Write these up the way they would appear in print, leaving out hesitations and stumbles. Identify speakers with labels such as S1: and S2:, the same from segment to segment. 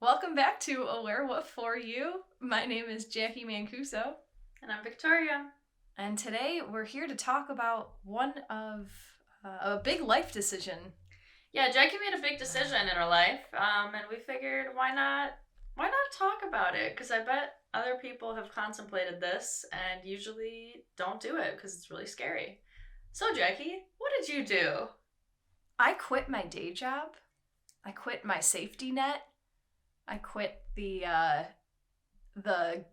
S1: Welcome back to AwareWolf for you. My name is Jacqui Mancuso.
S2: And I'm Victoria.
S1: And today we're here to talk about a big life decision.
S2: Yeah, Jacqui made a big decision in her life, and we figured why not talk about it? Because I bet other people have contemplated this and usually don't do it because it's really scary. So, Jacqui, what did you do?
S1: I quit my day job. I quit my safety net. I quit the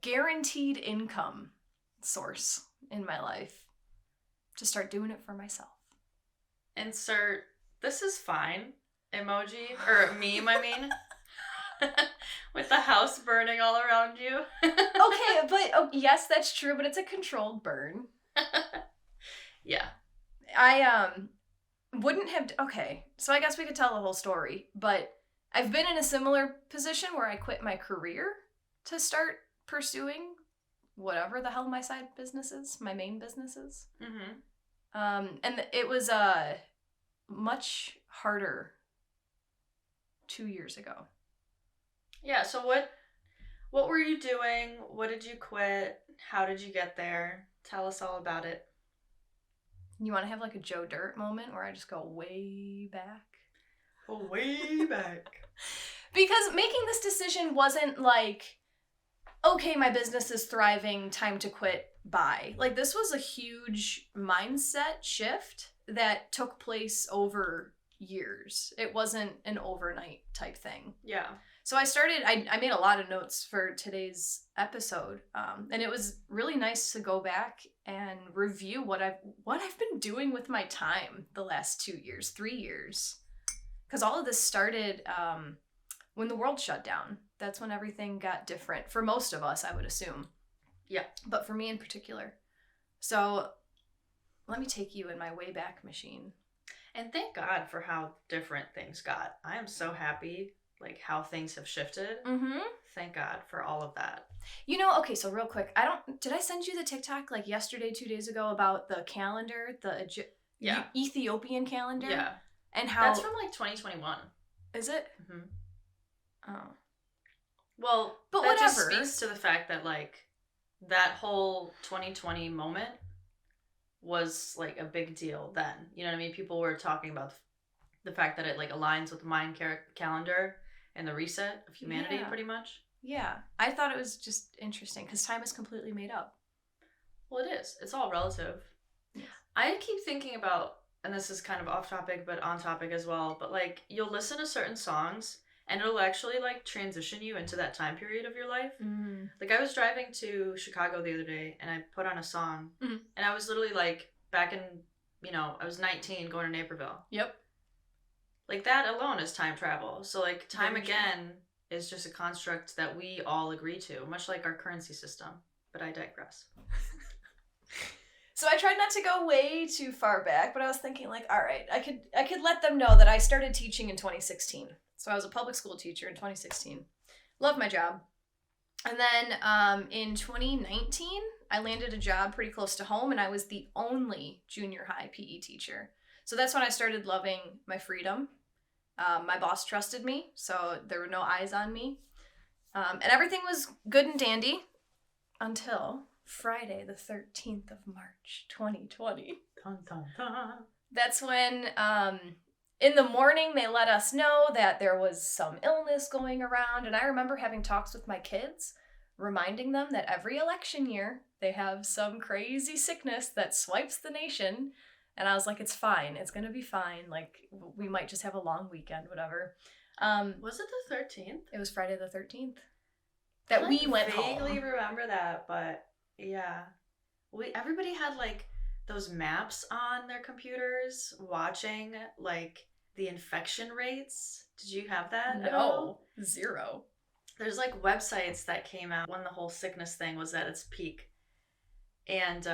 S1: guaranteed income source in my life to start doing it for myself.
S2: Insert "this is fine" emoji, or meme, I mean. With the house burning all around you.
S1: Okay, but yes, that's true, but it's a controlled burn.
S2: Yeah.
S1: I wouldn't have... Okay, so I guess we could tell the whole story, but I've been in a similar position where I quit my career to start pursuing whatever the hell my side business is, my main business is.
S2: Mm-hmm.
S1: And it was much harder 2 years ago.
S2: Yeah, so what were you doing? What did you quit? How did you get there? Tell us all about it.
S1: You want to have like a Joe Dirt moment where I just go way back?
S2: Oh, way back.
S1: Because making this decision wasn't like, okay, my business is thriving, time to quit, bye. Like, this was a huge mindset shift that took place over years. It wasn't an overnight type thing.
S2: Yeah.
S1: So I made a lot of notes for today's episode, and it was really nice to go back and review what I've been doing with my time the last 2 years, 3 years. Because all of this started when the world shut down. That's when everything got different. For most of us, I would assume.
S2: Yeah.
S1: But for me in particular. So let me take you in my Wayback Machine.
S2: And thank God for how different things got. I am so happy, like, how things have shifted.
S1: Mm-hmm.
S2: Thank God for all of that.
S1: You know, okay, so real quick, did I send you the TikTok like yesterday, 2 days ago about the calendar, the Ethiopian calendar?
S2: Yeah.
S1: And how...
S2: That's from like 2021.
S1: Is it?
S2: Mm-hmm.
S1: Oh.
S2: Well,
S1: but
S2: that
S1: whatever.
S2: just speaks to the fact that, like, that whole 2020 moment was, like, a big deal then. You know what I mean? People were talking about the fact that it, like, aligns with the Mayan calendar and the reset of humanity, pretty much.
S1: Yeah. I thought it was just interesting because time is completely made up.
S2: Well, it is. It's all relative.
S1: Yes.
S2: I keep thinking about, and this is kind of off topic, but on topic as well, but, like, you'll listen to certain songs and it'll actually, like, transition you into that time period of your life.
S1: Mm.
S2: Like, I was driving to Chicago the other day and I put on a song, and I was literally, like, back in, I was 19 going to Naperville.
S1: Yep.
S2: Like, that alone is time travel. So, like, time again is just a construct that we all agree to, much like our currency system. But I digress.
S1: So I tried not to go way too far back, but I was thinking, like, all right, I could let them know that I started teaching in 2016. So I was a public school teacher in 2016. Loved my job. And then in 2019, I landed a job pretty close to home, and I was the only junior high PE teacher. So that's when I started loving my freedom. My boss trusted me, so there were no eyes on me. And everything was good and dandy until Friday, the 13th of March, 2020.
S2: Dun, dun, dun.
S1: That's when, in the morning, they let us know that there was some illness going around. And I remember having talks with my kids, reminding them that every election year, they have some crazy sickness that swipes the nation. And I was like, it's fine. It's going to be fine. Like, we might just have a long weekend, whatever.
S2: Was it the 13th?
S1: It was Friday the 13th. That we went home.
S2: I vaguely remember that, but yeah. Everybody had, like, those maps on their computers watching, like, the infection rates. Did you have that at all?
S1: No, zero.
S2: There's, like, websites that came out when the whole sickness thing was at its peak. And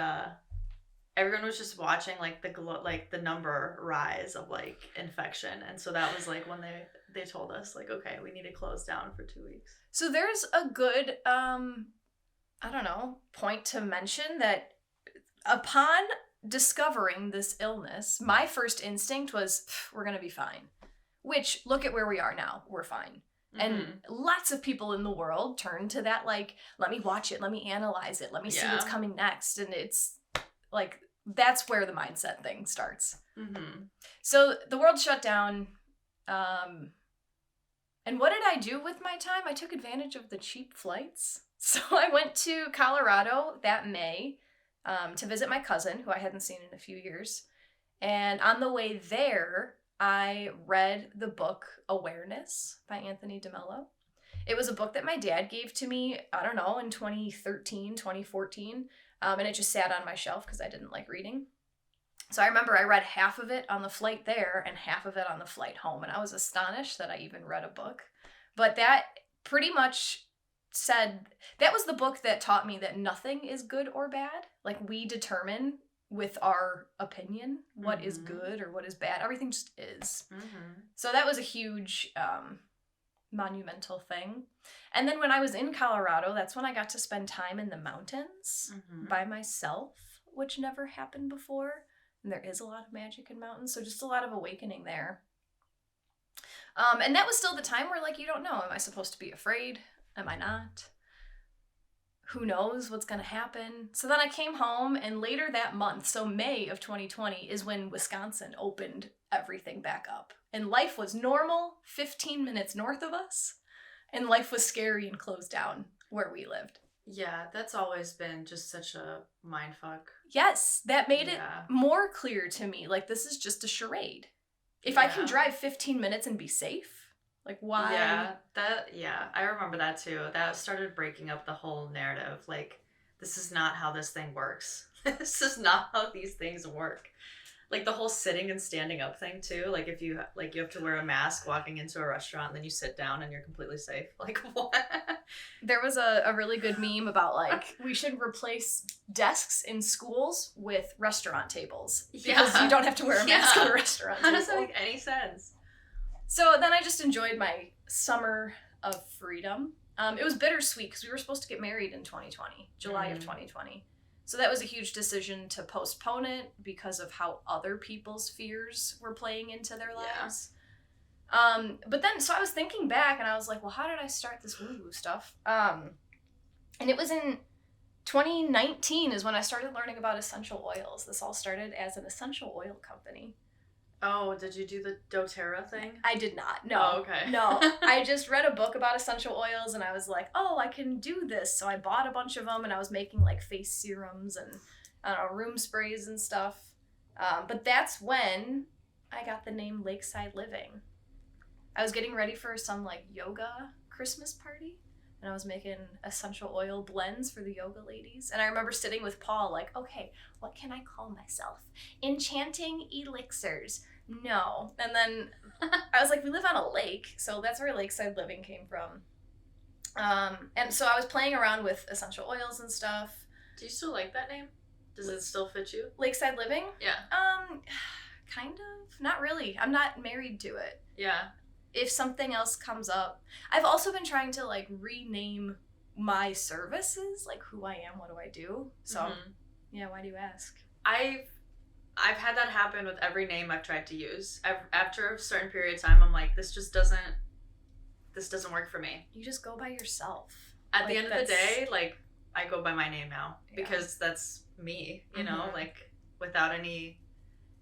S2: everyone was just watching, like, the number rise of, like, infection. And so that was, like, when they told us, like, okay, we need to close down for 2 weeks.
S1: So there's a good, point to mention that upon discovering this illness, my first instinct was, we're going to be fine. Which, look at where we are now. We're fine. And lots of people in the world turn to that, like, let me watch it, let me analyze it, let me see what's coming next. And it's like, that's where the mindset thing starts. So the world shut down. And what did I do with my time? I took advantage of the cheap flights. So I went to Colorado that May to visit my cousin, who I hadn't seen in a few years. And on the way there, I read the book Awareness by Anthony DeMello. It was a book that my dad gave to me, I don't know, in 2013, 2014. And it just sat on my shelf because I didn't like reading. So I remember I read half of it on the flight there and half of it on the flight home. And I was astonished that I even read a book. But that pretty much said, that was the book that taught me that nothing is good or bad. Like, we determine with our opinion what is good or what is bad. Everything just is. So that was a huge monumental thing. And then when I was in Colorado, that's when I got to spend time in the mountains by myself, which never happened before. And there is a lot of magic in mountains, so just a lot of awakening there. And that was still the time where, like, you don't know. Am I supposed to be afraid? Am I not? Who knows what's going to happen? So then I came home, and later that month, so May of 2020, is when Wisconsin opened everything back up. And life was normal 15 minutes north of us, and life was scary and closed down where we lived.
S2: Yeah, that's always been just such a mindfuck.
S1: Yes, that made it more clear to me. Like, this is just a charade. If I can drive 15 minutes and be safe, like, why?
S2: Yeah, I remember that too. That started breaking up the whole narrative. Like, this is not how this thing works. This is not how these things work. Like, the whole sitting and standing up thing too. Like, if you have to wear a mask walking into a restaurant, and then you sit down and you're completely safe. Like, what?
S1: There was a really good meme about, like, we should replace desks in schools with restaurant tables because you don't have to wear a mask at a restaurant table.
S2: How does that make any sense?
S1: So then I just enjoyed my summer of freedom. It was bittersweet because we were supposed to get married in 2020, July of 2020. So that was a huge decision to postpone it because of how other people's fears were playing into their lives. But then, so I was thinking back and I was like, well, how did I start this woo-woo stuff? And it was in 2019 is when I started learning about essential oils. This all started as an essential oil company.
S2: Oh, did you do the doTERRA thing?
S1: I did not. No.
S2: Oh, okay.
S1: No. I just read a book about essential oils and I was like, oh, I can do this. So I bought a bunch of them and I was making, like, face serums and, I don't know, room sprays and stuff. But that's when I got the name Lakeside Living. I was getting ready for some, like, yoga Christmas party. And I was making essential oil blends for the yoga ladies. And I remember sitting with Paul like, okay, what can I call myself? Enchanting Elixirs. No. And then I was like, we live on a lake. So that's where Lakeside Living came from. And so I was playing around with essential oils and stuff.
S2: Do you still like that name? Does it still fit you?
S1: Lakeside Living?
S2: Yeah.
S1: Kind of. Not really. I'm not married to it.
S2: Yeah.
S1: If something else comes up. I've also been trying to, like, rename my services, like, who I am, what do I do? So, yeah, why do you ask?
S2: I've had that happen with every name I've tried to use. After a certain period of time, I'm like, this doesn't work for me.
S1: You just go by yourself.
S2: At the end of the day, like, I go by my name now because that's me, you know, like, without any,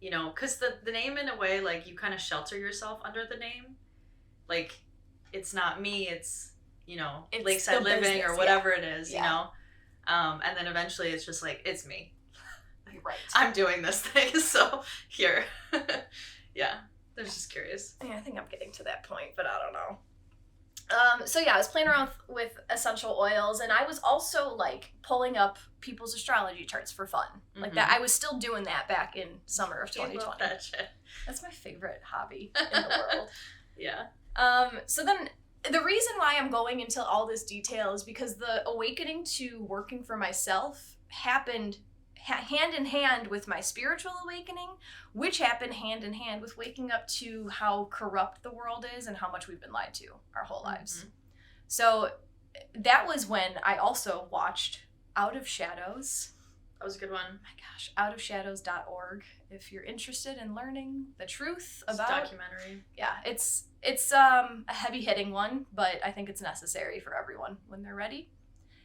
S2: you know, because the name, in a way, like, you kind of shelter yourself under the name. Like, it's not me, it's, you know, it's Lakeside Living business, or whatever it is, you know? And then eventually it's just like, it's me.
S1: Right.
S2: I'm doing this thing, so here. Yeah, I was just curious.
S1: Yeah, I think I'm getting to that point, but I don't know. So yeah, I was playing around with essential oils, and I was also, like, pulling up people's astrology charts for fun. Like that. I was still doing that back in summer of 2020.
S2: I love that shit.
S1: That's my favorite hobby in the world.
S2: Yeah.
S1: So then the reason why I'm going into all this detail is because the awakening to working for myself happened hand in hand with my spiritual awakening, which happened hand in hand with waking up to how corrupt the world is and how much we've been lied to our whole lives. So that was when I also watched Out of Shadows.
S2: That was a good one.
S1: Oh my gosh, outofshadows.org if you're interested in learning the truth
S2: It's
S1: about
S2: a documentary.
S1: Yeah, it's a heavy hitting one, but I think it's necessary for everyone when they're ready.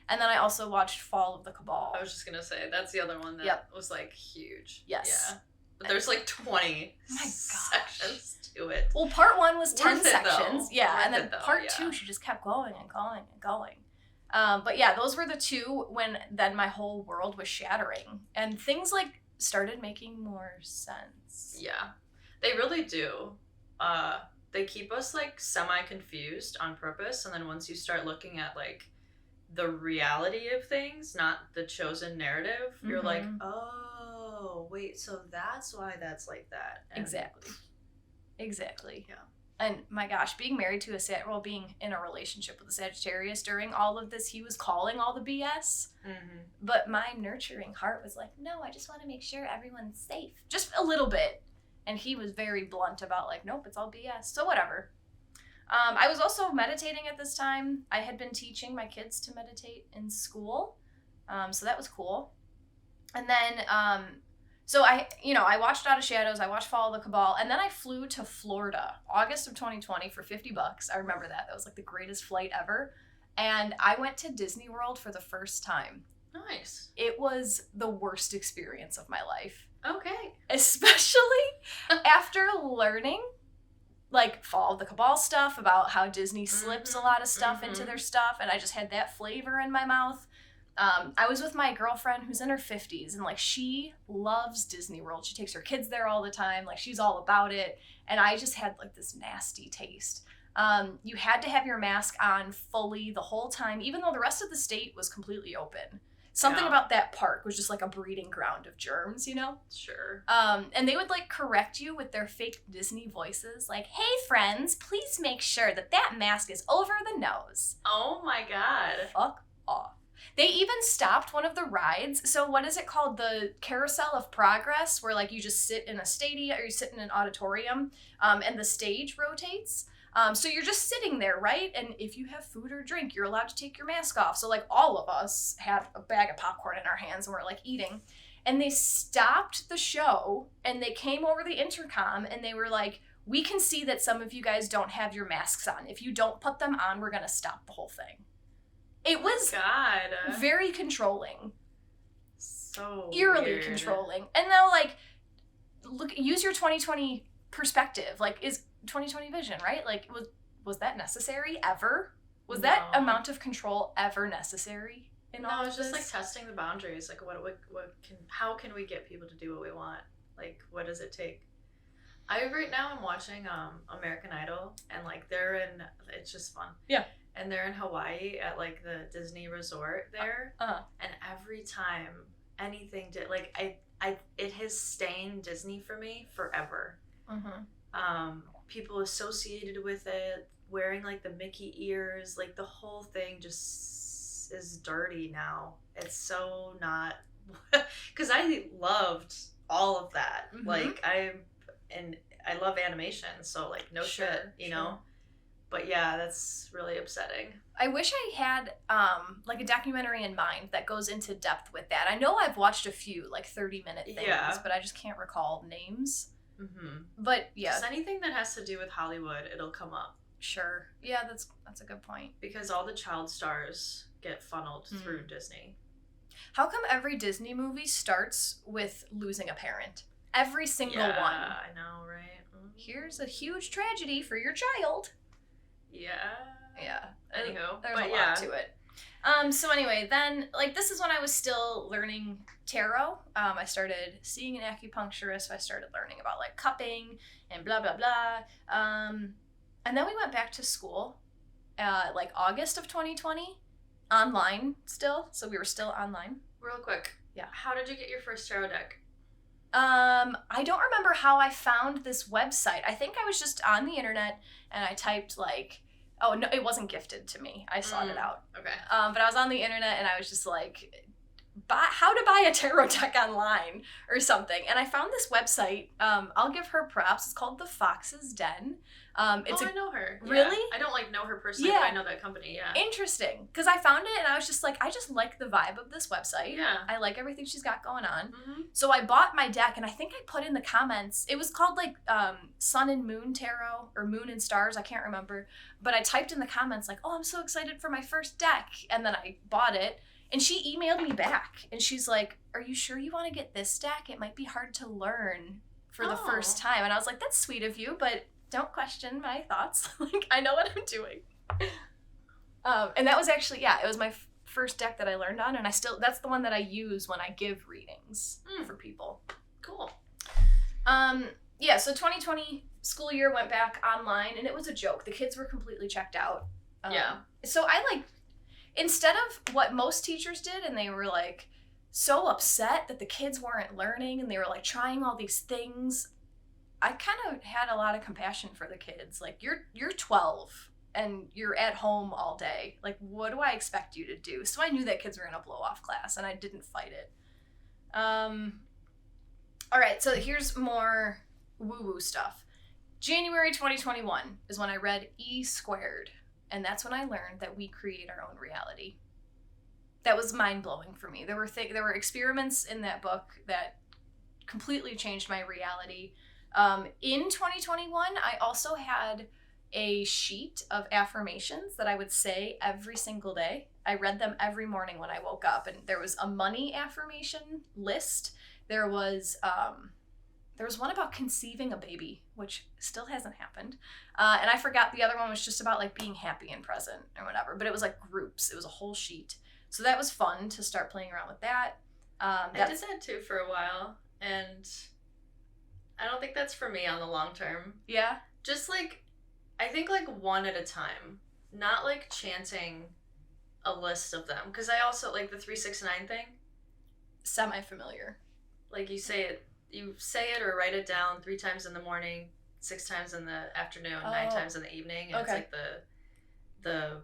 S1: And then I also watched Fall of the Cabal.
S2: I was just gonna say that's the other one that was like huge.
S1: Yes.
S2: Yeah. But there's like 20 sections to it.
S1: Well, part 1 was 10
S2: Worth it,
S1: sections.
S2: though.
S1: Yeah,
S2: Worth
S1: and then
S2: it, though,
S1: part
S2: yeah.
S1: 2 she just kept going and going and going. But yeah, those were the 2 when then my whole world was shattering and things like started making more sense.
S2: Yeah. They really do. They keep us like semi-confused on purpose, and then once you start looking at like the reality of things, not the chosen narrative, you're like, oh, wait, so that's why that's like that. And
S1: Exactly.
S2: Yeah.
S1: And my gosh, being married to being in a relationship with a Sagittarius during all of this, he was calling all the BS.
S2: Mm-hmm.
S1: But my nurturing heart was like, no, I just want to make sure everyone's safe. Just a little bit. And he was very blunt about like, nope, it's all BS. So whatever. I was also meditating at this time. I had been teaching my kids to meditate in school. So that was cool. And then, so I watched Out of Shadows, I watched Fall of the Cabal, and then I flew to Florida, August of 2020 for $50. I remember that. That was like the greatest flight ever. And I went to Disney World for the first time.
S2: Nice.
S1: It was the worst experience of my life.
S2: Okay.
S1: Especially after learning like Fall of the Cabal stuff about how Disney slips a lot of stuff into their stuff, and I just had that flavor in my mouth. I was with my girlfriend who's in her 50s, and like she loves Disney World. She takes her kids there all the time. Like she's all about it. And I just had like this nasty taste. You had to have your mask on fully the whole time, even though the rest of the state was completely open. Something about that park was just like a breeding ground of germs, you know?
S2: Sure.
S1: And they would like correct you with their fake Disney voices. Like, hey friends, please make sure that mask is over the nose.
S2: Oh my God.
S1: Fuck off. They even stopped one of the rides. So what is it called? The Carousel of Progress, where like you just sit in a stadium or you sit in an auditorium and the stage rotates. So you're just sitting there, right? And if you have food or drink, you're allowed to take your mask off. So like all of us had a bag of popcorn in our hands and we're like eating. And they stopped the show and they came over the intercom and they were like, we can see that some of you guys don't have your masks on. If you don't put them on, we're going to stop the whole thing. It was very controlling.
S2: So
S1: eerily
S2: weird.
S1: Controlling. And now like, look, use your 2020 perspective. Like is 2020 vision, right? Like was that necessary ever? Was that amount of control ever necessary in all of this?
S2: No, it's just like testing the boundaries. Like how can we get people to do what we want? Like what does it take? Right now I'm watching American Idol, and like it's just fun.
S1: Yeah.
S2: And they're in Hawaii at like the Disney resort there. And every time anything did like it has stained Disney for me forever. People associated with it, wearing like the Mickey ears, like the whole thing just is dirty now. It's so not, because I loved all of that. Like I love animation, so like no shit, you know. But yeah, that's really upsetting. I
S1: wish I had like a documentary in mind that goes into depth with that. I know I've watched a few like 30-minute things, but I just can't recall names. But yeah,
S2: just anything that has to do with Hollywood, it'll come up.
S1: Sure. Yeah, that's a good point.
S2: Because all the child stars get funneled through Disney.
S1: How come every Disney movie starts with losing a parent? Every single one.
S2: I know, right?
S1: Here's a huge tragedy for your child.
S2: Yeah.
S1: Anywho, there's a lot to it. So anyway, then like this is when I was still learning tarot. I started seeing an acupuncturist. I started learning about like cupping and blah blah blah. And then we went back to school, like August of 2020, online still. So we were still online.
S2: Real quick.
S1: Yeah.
S2: How did you get your first tarot deck?
S1: I don't remember how I found this website. I think I was just on the internet and I typed like, oh no, it wasn't gifted to me. I sought it out.
S2: Okay.
S1: But I was on the internet and I was just like, how to buy a tarot deck online or something. And I found this website. I'll give her props. It's called The Fox's Den. It's
S2: I know her. Yeah.
S1: Really?
S2: I don't like know her personally,
S1: Yeah.
S2: but I know that company. Yeah.
S1: Interesting, because I found it and I was just like, I just like the vibe of this website.
S2: Yeah.
S1: I like everything she's got going on.
S2: Mm-hmm.
S1: So I bought my deck, and I think I put in the comments, it was called like Sun and Moon Tarot, or Moon and Stars, I can't remember. But I typed in the comments like, oh, I'm so excited for my first deck. And then I bought it, and she emailed me back, and she's like, are you sure you want to get this deck? It might be hard to learn for the first time. And I was like, that's sweet of you, but don't question my thoughts. Like, I know what I'm doing. And that was actually, it was my first deck that I learned on, and that's the one that I use when I give readings for people.
S2: Cool.
S1: So 2020 school year went back online, and it was a joke. The kids were completely checked out. So I instead of what most teachers did, and they were like so upset that the kids weren't learning and they were like trying all these things, I kind of had a lot of compassion for the kids. Like, you're 12 and you're at home all day. Like, what do I expect you to do? So I knew that kids were gonna blow off class, and I didn't fight it. All right, so here's more woo-woo stuff. January 2021 is when I read E Squared, and that's when I learned that we create our own reality. That was mind-blowing for me. There were experiments in that book that completely changed my reality. In 2021, I also had a sheet of affirmations that I would say every single day. I read them every morning when I woke up, and there was a money affirmation list. There was one about conceiving a baby, which still hasn't happened. And I forgot the other one was just about like being happy and present or whatever, but it was like groups. It was a whole sheet. So that was fun to start playing around with that.
S2: I did that too for a while, and I don't think that's for me on the long term.
S1: Yeah?
S2: Just I think one at a time, not chanting a list of them. Because I also the 369 thing.
S1: Semi-familiar.
S2: You say it or write it down 3 times in the morning, 6 times in the afternoon, 9 times in the evening. And
S1: okay.
S2: It's the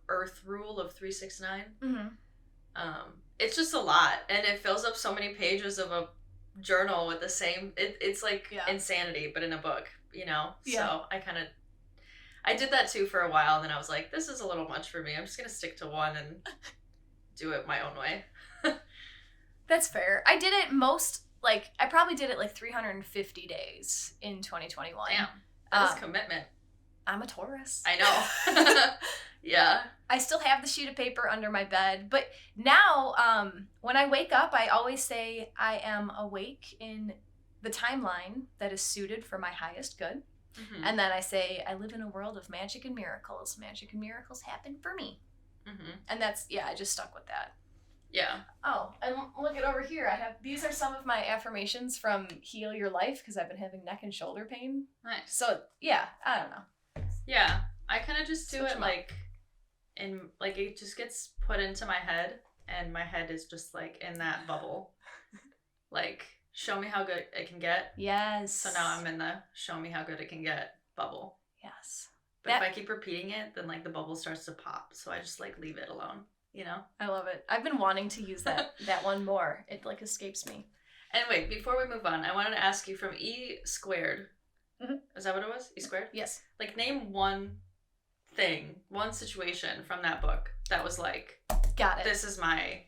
S2: Earth rule of 369.
S1: Mm-hmm.
S2: It's just a lot, and it fills up so many pages of a journal with the same. It's insanity, but in a book, Yeah. So I did that too for a while, and then I was like, this is a little much for me. I'm just gonna stick to one and do it my own way.
S1: That's fair. I did it I probably did it 350 days in 2021.
S2: Damn, that is commitment.
S1: I'm a Taurus.
S2: I know. Yeah.
S1: I still have the sheet of paper under my bed, but now when I wake up, I always say I am awake in the timeline that is suited for my highest good. Mm-hmm. And then I say I live in a world of magic and miracles. Magic and miracles happen for me. Mm-hmm. And I just stuck with that.
S2: Yeah.
S1: Oh, and look at over here. These are some of my affirmations from Heal Your Life, because I've been having neck and shoulder pain.
S2: Nice.
S1: So yeah, I don't know.
S2: Yeah, I kind of just do it it just gets put into my head, and my head is just in that bubble. Show me how good it can get.
S1: Yes.
S2: So now I'm in the show me how good it can get bubble.
S1: Yes.
S2: But if I keep repeating it, then the bubble starts to pop. So I just leave it alone,
S1: I love it. I've been wanting to use that one more. It escapes me.
S2: And wait, before we move on, I wanted to ask you from E Squared. Mm-hmm. Is that what it was? E Squared?
S1: Yes.
S2: Name one thing, one situation from that book that was
S1: got it.
S2: This is my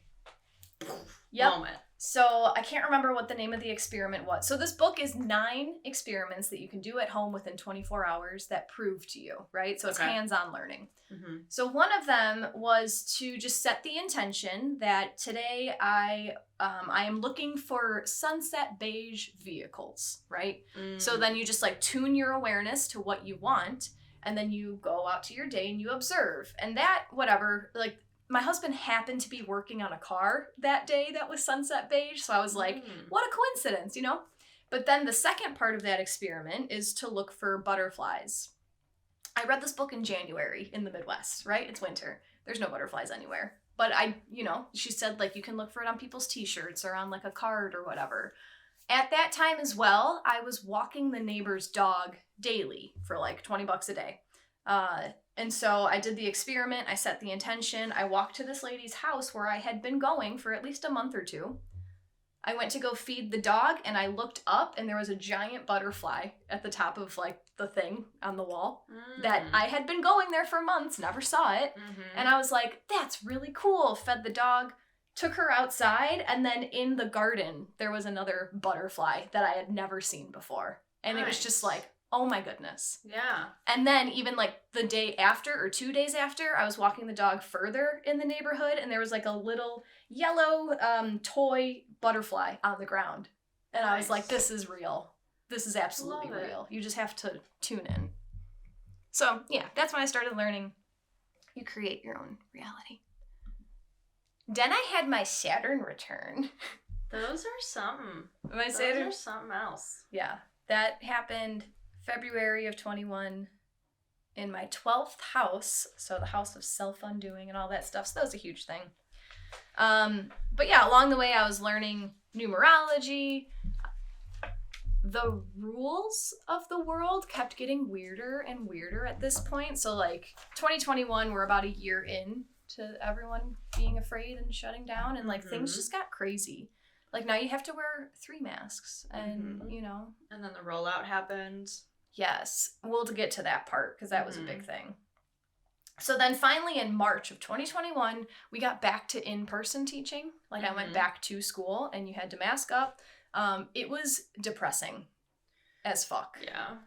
S2: moment.
S1: So I can't remember what the name of the experiment was. So this book is 9 experiments that you can do at home within 24 hours that prove to you, right? So it's hands-on learning. Mm-hmm. So one of them was to just set the intention that today I am looking for sunset beige vehicles, right? Mm. So then you just tune your awareness to what you want, and then you go out to your day and you observe. And that, whatever, my husband happened to be working on a car that day that was sunset beige. So I was like, what a coincidence, But then the second part of that experiment is to look for butterflies. I read this book in January in the Midwest, right? It's winter. There's no butterflies anywhere. But she said you can look for it on people's t-shirts or on a card or whatever. At that time as well, I was walking the neighbor's dog daily for $20 a day. And so I did the experiment, I set the intention, I walked to this lady's house where I had been going for at least a month or 2. I went to go feed the dog, and I looked up, and there was a giant butterfly at the top of the thing on the wall that I had been going there for months, never saw it. And I was like, that's really cool. Fed the dog, took her outside, and then in the garden, there was another butterfly that I had never seen before. And It was just like, oh my goodness.
S2: Yeah.
S1: And then even like the day after or 2 days after, I was walking the dog further in the neighborhood, and there was like a little yellow toy butterfly on the ground. And I was like, this is real. This is absolutely real. You just have to tune in. So, yeah, that's when I started learning you create your own reality. Then I had my Saturn return.
S2: Those are something.
S1: Those
S2: are something else.
S1: Yeah. That happened February of 21 in my 12th house. So the house of self-undoing and all that stuff. So that was a huge thing. But yeah, along the way I was learning numerology. The rules of the world kept getting weirder and weirder at this point. So like 2021, we're about a year in to everyone being afraid and shutting down, and like things just got crazy. Like now you have to wear 3 masks and you know.
S2: And then the rollout happened.
S1: Yes, we'll get to that part because that was a big thing. So then finally in March of 2021, we got back to in-person teaching. Like I went back to school and you had to mask up. It was depressing as fuck.
S2: Yeah.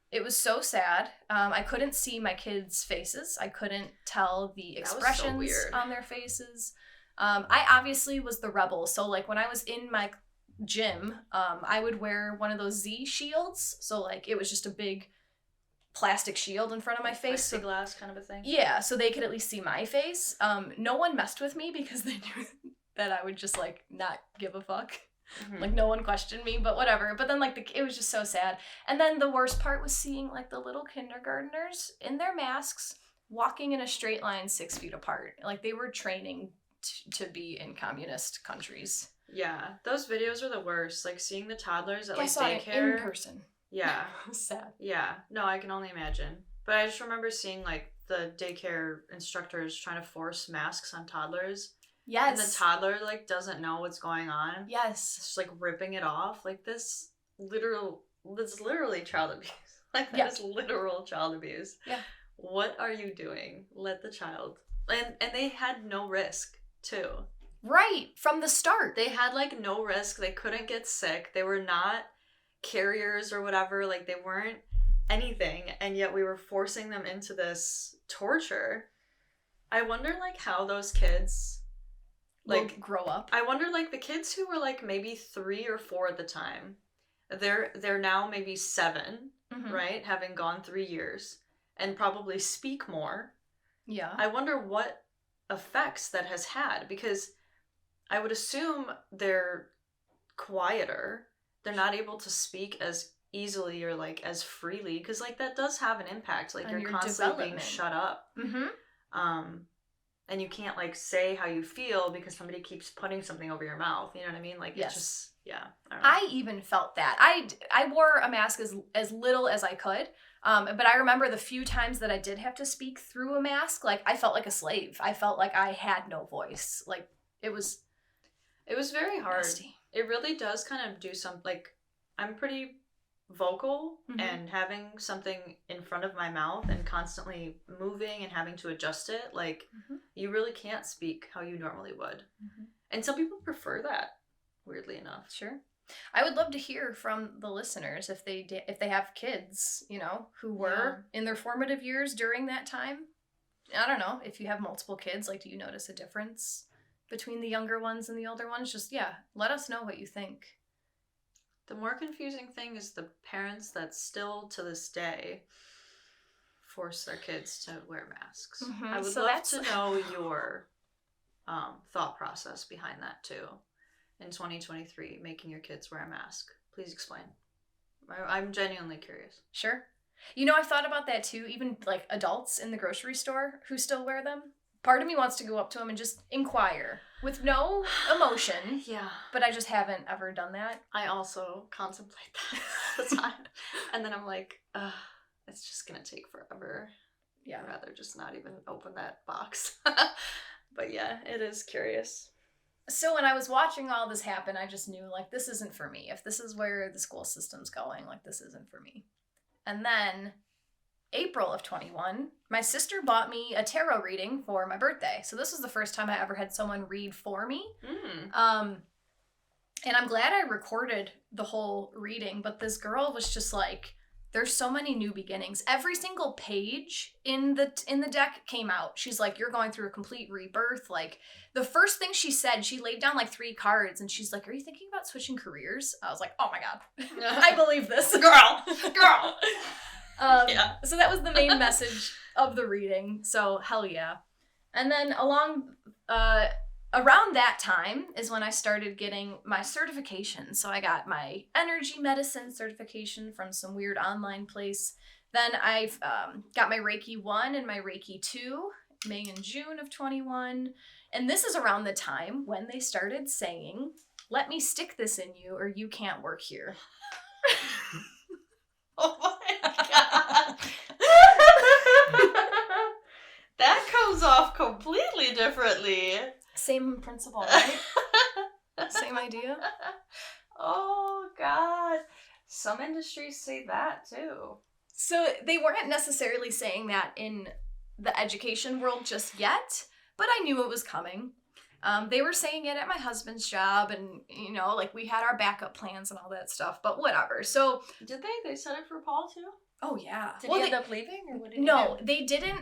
S1: It was so sad. I couldn't see my kids' faces. I couldn't tell the expressions on their faces. I obviously was the rebel. So like when I was in my gym, I would wear one of those Z shields. So like it was just a big plastic shield in front of my face.
S2: Plexiglass kind of a thing.
S1: Yeah, so they could at least see my face. No one messed with me because they knew that I would just like not give a fuck. Like no one questioned me, but whatever. But then like it was just so sad. And then the worst part was seeing like the little kindergartners in their masks walking in a straight line 6 feet apart. Like they were training to be in communist countries.
S2: Yeah, those videos are the worst. Like seeing the toddlers at like
S1: daycare in person.
S2: Yeah.
S1: Sad.
S2: Yeah. No, I can only imagine. But I just remember seeing like the daycare instructors trying to force masks on toddlers.
S1: Yes.
S2: And the toddler like doesn't know what's going on.
S1: Yes.
S2: Just like ripping it off. Like that's literally child abuse. Like that is literal child abuse.
S1: Yeah.
S2: What are you doing? Let the child. And they had no risk too.
S1: Right. From the start.
S2: They had like no risk. They couldn't get sick. They were not carriers or whatever. Like they weren't anything. And yet we were forcing them into this torture. I wonder like how those kids like
S1: grow up.
S2: I wonder like the kids who were like maybe 3 or 4 at the time, they're now maybe 7, right? Having gone 3 years and probably speak more.
S1: Yeah.
S2: I wonder what effects that has had, because I would assume they're quieter. They're not able to speak as easily or like as freely, because like that does have an impact. Like you're constantly being shut up. And you can't like say how you feel because somebody keeps putting something over your mouth. You know what I mean? Like it's just
S1: I even felt that. I wore a mask as little as I could. But I remember the few times that I did have to speak through a mask, like I felt like a slave. I felt like I had no voice. Like it was
S2: very hard.
S1: Nasty.
S2: It really does kind of do something. Like I'm pretty vocal, and having something in front of my mouth and constantly moving and having to adjust it, like you really can't speak how you normally would. And some people prefer that, weirdly enough.
S1: Sure. I would love to hear from the listeners if they have kids, you know, who were in their formative years during that time. I don't know, if you have multiple kids, like do you notice a difference between the younger ones and the older ones? Just let us know what you think.
S2: The more confusing thing is the parents that still to this day force their kids to wear masks. I would love to know your thought process behind that too. In 2023, making your kids wear a mask. Please explain. I'm genuinely curious.
S1: Sure. You know, I've thought about that too, even like adults in the grocery store who still wear them. Part of me wants to go up to them and just inquire with no emotion.
S2: Yeah.
S1: But I just haven't ever done that.
S2: I also contemplate that all the time. And then I'm like, it's just going to take forever. Yeah. I'd rather just not even open that box. But yeah, it is curious.
S1: So when I was watching all this happen, I just knew, like, this isn't for me. If this is where the school system's going, like, this isn't for me. And then April of 21, my sister bought me a tarot reading for my birthday. So this was the first time I ever had someone read for me. And I'm glad I recorded the whole reading, but this girl was just like, there's so many new beginnings. Every single page in the deck came out. She's like, you're going through a complete rebirth. Like, the first thing she said, she laid down like 3 cards, and she's like, are you thinking about switching careers? I was like, oh my God, I believe this. Girl. Yeah. So that was the main message of the reading. So hell yeah. And then around that time is when I started getting my certification. So I got my energy medicine certification from some weird online place. Then I've got my Reiki 1 and my Reiki 2, May and June of 21. And this is around the time when they started saying, let me stick this in you or you can't work here.
S2: Oh my God. That comes off completely differently.
S1: Same principle, right? Same idea.
S2: Oh, God. Some industries say that, too.
S1: So they weren't necessarily saying that in the education world just yet, but I knew it was coming. They were saying it at my husband's job, and, you know, like, we had our backup plans and all that stuff, but whatever. So...
S2: Did they? They said it for Paul, too?
S1: Oh, yeah.
S2: Did he end up leaving, or what did he do?
S1: No, they didn't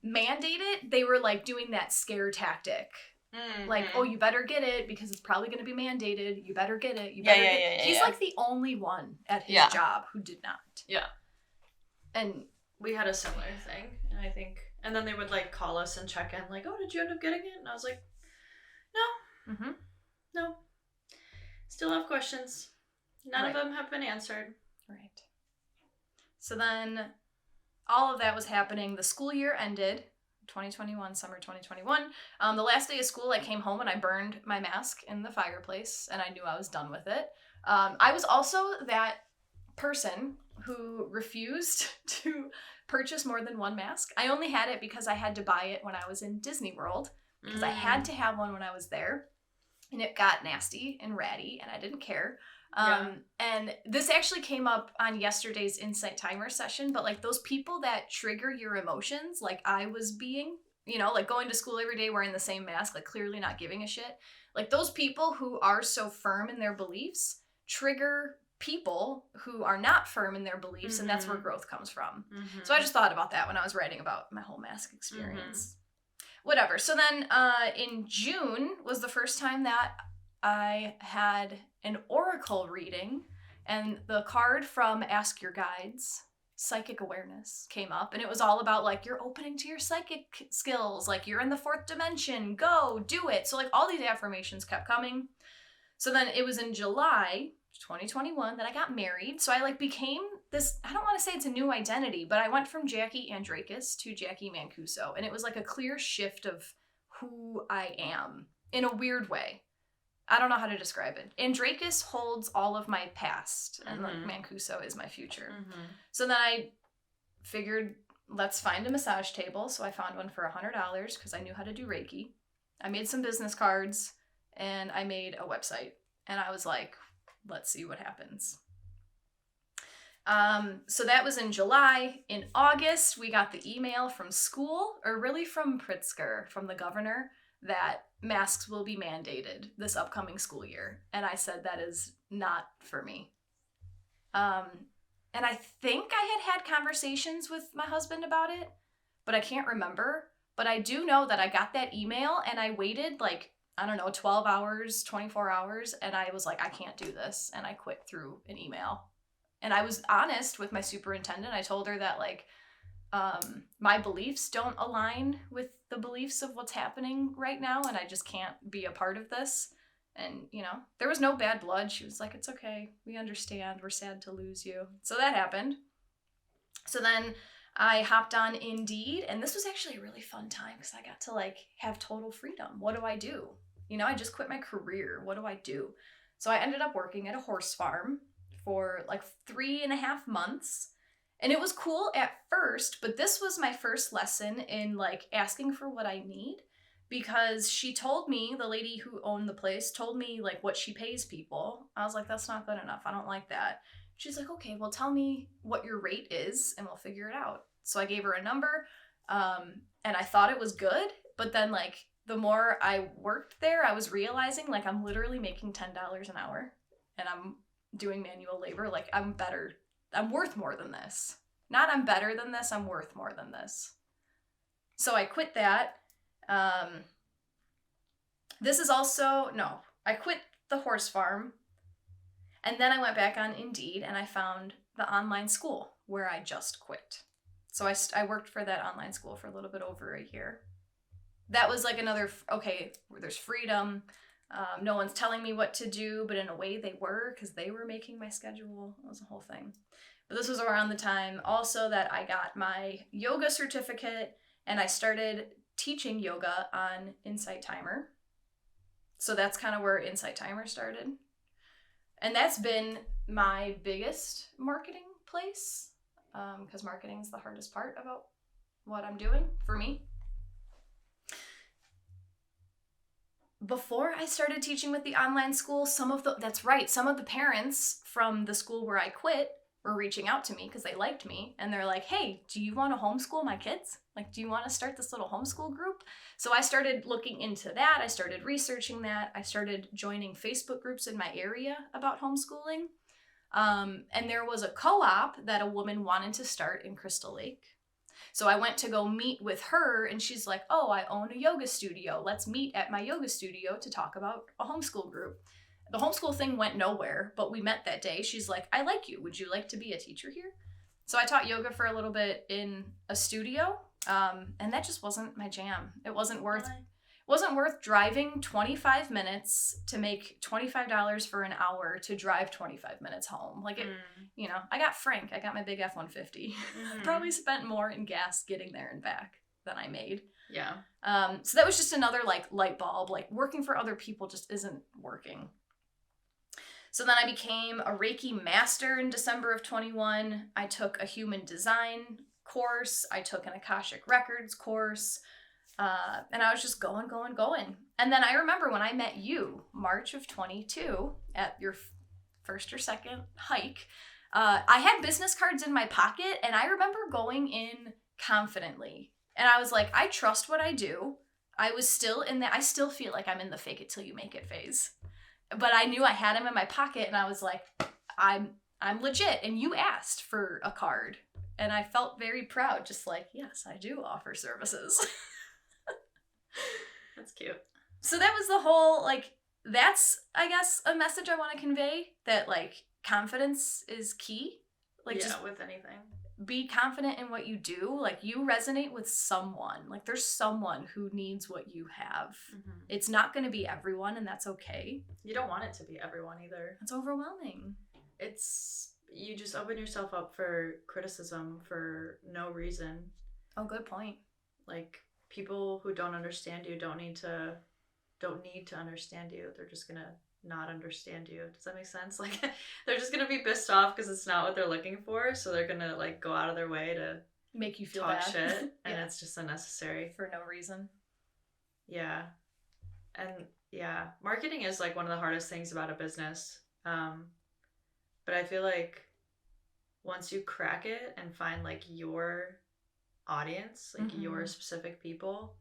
S1: mandate it. They were, like, doing that scare tactic. Mm-hmm. Like, oh, you better get it because it's probably going to be mandated. You better get it. You better get it. He's like the only one at his job who did not.
S2: Yeah.
S1: And
S2: we had a similar thing, and I think, and then they would like call us and check in, like, oh, did you end up getting it? And I was like, no. Mm-hmm. No. Still have questions. None of them have been answered.
S1: Right. So then all of that was happening. The school year ended. 2021, summer 2021. The last day of school, I came home and I burned my mask in the fireplace, and I knew I was done with it. I was also that person who refused to purchase more than one mask. I only had it because I had to buy it when I was in Disney World, because I had to have one when I was there, and it got nasty and ratty, and I didn't care. And this actually came up on yesterday's Insight Timer session, but like those people that trigger your emotions, like I was being, you know, like going to school every day wearing the same mask, like clearly not giving a shit. Like those people who are so firm in their beliefs trigger people who are not firm in their beliefs, mm-hmm. and that's where growth comes from. Mm-hmm. So I just thought about that when I was writing about my whole mask experience. Mm-hmm. Whatever. So then in June was the first time that I had an oracle reading, and the card from Ask Your Guides, Psychic Awareness, came up, and it was all about like you're opening to your psychic skills, like you're in the 4th dimension, go do it. So like all these affirmations kept coming. So then it was in July 2021 that I got married. So I like became this, I don't want to say it's a new identity, but I went from Jacqui Andrakis to Jacqui Mancuso, and it was like a clear shift of who I am in a weird way. I don't know how to describe it. Andrakis holds all of my past, and like Mancuso is my future. Mm-hmm. So then I figured, let's find a massage table. So I found one for $100 because I knew how to do Reiki. I made some business cards, and I made a website. And I was like, let's see what happens. So that was in July. In August, we got the email from school, or really from Pritzker, from the governor, that masks will be mandated this upcoming school year. And I said, that is not for me. And I think I had conversations with my husband about it, but I can't remember. But I do know that I got that email, and I waited like, I don't know, 12 hours, 24 hours. And I was like, I can't do this. And I quit through an email. And I was honest with my superintendent. I told her that like, my beliefs don't align with the beliefs of what's happening right now, and I just can't be a part of this. And, you know, there was no bad blood. She was like, it's okay. We understand. We're sad to lose you. So that happened. So then I hopped on Indeed, and this was actually a really fun time because I got to like have total freedom. What do I do? You know, I just quit my career. What do I do? So I ended up working at a horse farm for like 3.5 months. And it was cool at first, but this was my first lesson in like asking for what I need, because she told me, the lady who owned the place told me like what she pays people. I was like, that's not good enough. I don't like that. She's like, okay, well, tell me what your rate is and we'll figure it out. So I gave her a number, and I thought it was good, but then like the more I worked there, I was realizing like I'm literally making $10 an hour and I'm doing manual labor. Like I'm worth more than this. Not I'm better than this, I'm worth more than this. So I quit that. I quit the horse farm. And then I went back on Indeed and I found the online school where I just quit. So I worked for that online school for a little bit over a year. That was like another, okay, there's freedom. No one's telling me what to do, but in a way they were, because they were making my schedule. It was a whole thing. But this was around the time also that I got my yoga certificate and I started teaching yoga on Insight Timer. So that's kind of where Insight Timer started. And that's been my biggest marketing place, because marketing is the hardest part about what I'm doing for me. Before I started teaching with the online school, some of the parents from the school where I quit were reaching out to me because they liked me. And they're like, hey, do you want to homeschool my kids? Like, do you want to start this little homeschool group? So I started looking into that. I started researching that. I started joining Facebook groups in my area about homeschooling. And there was a co-op that a woman wanted to start in Crystal Lake. So I went to go meet with her and she's like, oh, I own a yoga studio. Let's meet at my yoga studio to talk about a homeschool group. The homeschool thing went nowhere, but we met that day. She's like, I like you. Would you like to be a teacher here? So I taught yoga for a little bit in a studio, and that just wasn't my jam. It wasn't worth driving 25 minutes to make $25 for an hour to drive 25 minutes home. Like, I got Frank. I got my big F-150. Probably spent more in gas getting there and back than I made.
S2: Yeah.
S1: So that was just another, like, light bulb. Like, working for other people just isn't working. So then I became a Reiki master in December of 21. I took a human design course. I took an Akashic Records course. And I was just going. And then I remember when I met you, March of 22, at your first or second hike, I had business cards in my pocket, and I remember going in confidently. And I was like, I trust what I do. I was still in that. I still feel like I'm in the fake it till you make it phase. But I knew I had them in my pocket, and I was like, I'm legit. And you asked for a card. And I felt very proud, just like, yes, I do offer services.
S2: That's cute.
S1: So that was the whole, like, that's, I guess, a message I want to convey, that, like, confidence is key. Like,
S2: yeah,
S1: just
S2: with anything.
S1: Be confident in what you do. Like, you resonate with someone. Like, there's someone who needs what you have. Mm-hmm. It's not going to be everyone, and that's okay.
S2: You don't want it to be everyone either.
S1: It's overwhelming.
S2: You just open yourself up for criticism for no reason.
S1: Oh, good point.
S2: Like, people who don't understand you don't need to understand you. They're just gonna not understand you. Does that make sense? Like, they're just gonna be pissed off because it's not what they're looking for, so they're gonna, like, go out of their way to
S1: make you feel
S2: talk
S1: bad.
S2: Shit, and
S1: yeah.
S2: It's just unnecessary
S1: for no reason.
S2: Yeah. And yeah, marketing is, like, one of the hardest things about a business. But I feel like once you crack it and find, like, your audience, like, mm-hmm. your specific people,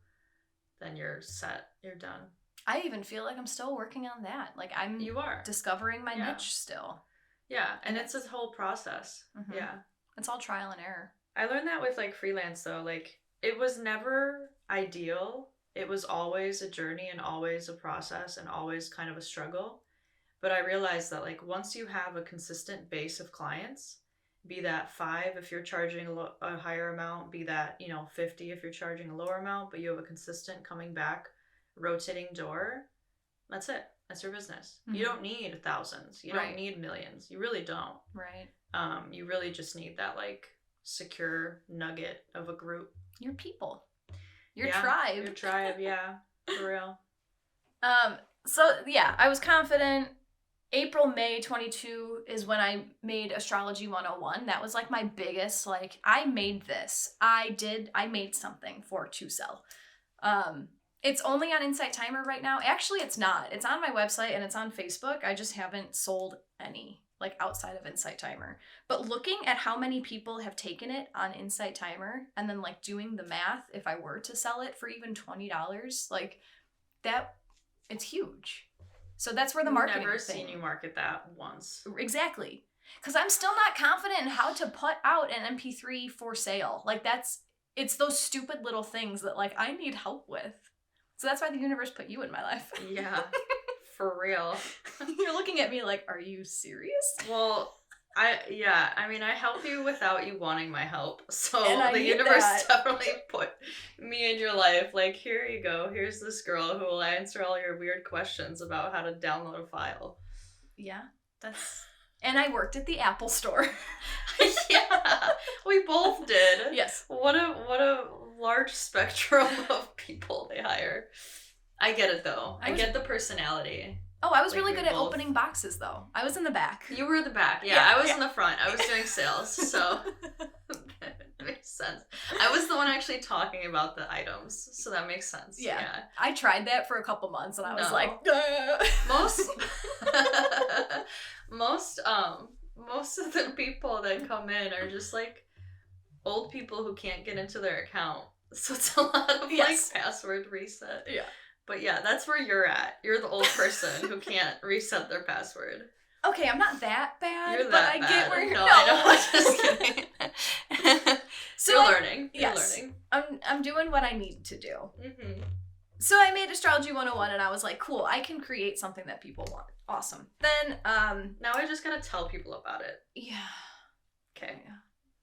S2: then you're set. You're done.
S1: I even feel like I'm still working on that. Like, you are discovering my niche still.
S2: Yeah, and it's a whole process. Mm-hmm. Yeah.
S1: It's all trial and error.
S2: I learned that with, like, freelance, though. Like, it was never ideal. It was always a journey and always a process and always kind of a struggle. But I realized that, like, once you have a consistent base of clients, be that 5 if you're charging a higher amount, be that, 50 if you're charging a lower amount, but you have a consistent coming back, rotating door, that's it. That's your business. Mm-hmm. You don't need thousands. You don't need millions. You really don't.
S1: Right.
S2: You really just need that, like, secure nugget of a group.
S1: Your people. Your tribe.
S2: Your tribe, yeah. For real.
S1: So, yeah, I was confident. April, May 22 is when I made Astrology 101. That was, like, my biggest, like, I made this. I made something for to sell. It's only on Insight Timer right now. Actually, it's not. It's on my website and it's on Facebook. I just haven't sold any. like outside of Insight Timer. But looking at how many people have taken it on Insight Timer and then like doing the math, if I were to sell it for even $20, like that, it's huge. So that's where the marketing
S2: Never
S1: thing.
S2: seen you market that once.
S1: Exactly. Because I'm still not confident in how to put out an MP3 for sale. Like it's those stupid little things that like I need help with. So that's why the universe put you in my life.
S2: Yeah, for real.
S1: You're looking at me like, are you serious?
S2: Well, I help you without you wanting my help. So
S1: And
S2: the universe definitely put me in your life. Like, here you go. Here's this girl who will answer all your weird questions about how to download a file.
S1: Yeah, and I worked at the Apple store.
S2: Yeah, we both did.
S1: Yes.
S2: What a large spectrum of people they hire. I get it though. I get the personality.
S1: Oh, I was really good at opening boxes though. I was in the back.
S2: You were in the back. Yeah, I was in the front. I was doing sales, so that makes sense. I was the one actually talking about the items, so that makes sense. Yeah.
S1: I tried that for a couple months and I was like,
S2: most of the people that come in are just like old people who can't get into their account. So it's a lot of like password reset. Yeah. But yeah, that's where you're at. You're the old person who can't reset their password.
S1: Okay, I'm not that bad,
S2: You're
S1: but
S2: that
S1: I
S2: bad.
S1: get where you're
S2: No, I know. Just kidding. So you're learning. You're learning.
S1: I'm doing what I need to do.
S2: Mm-hmm.
S1: So I made Astrology 101 and I was like, cool, I can create something that people want. Awesome. Then,
S2: now I just gotta tell people about it.
S1: Yeah.
S2: Okay. Yeah.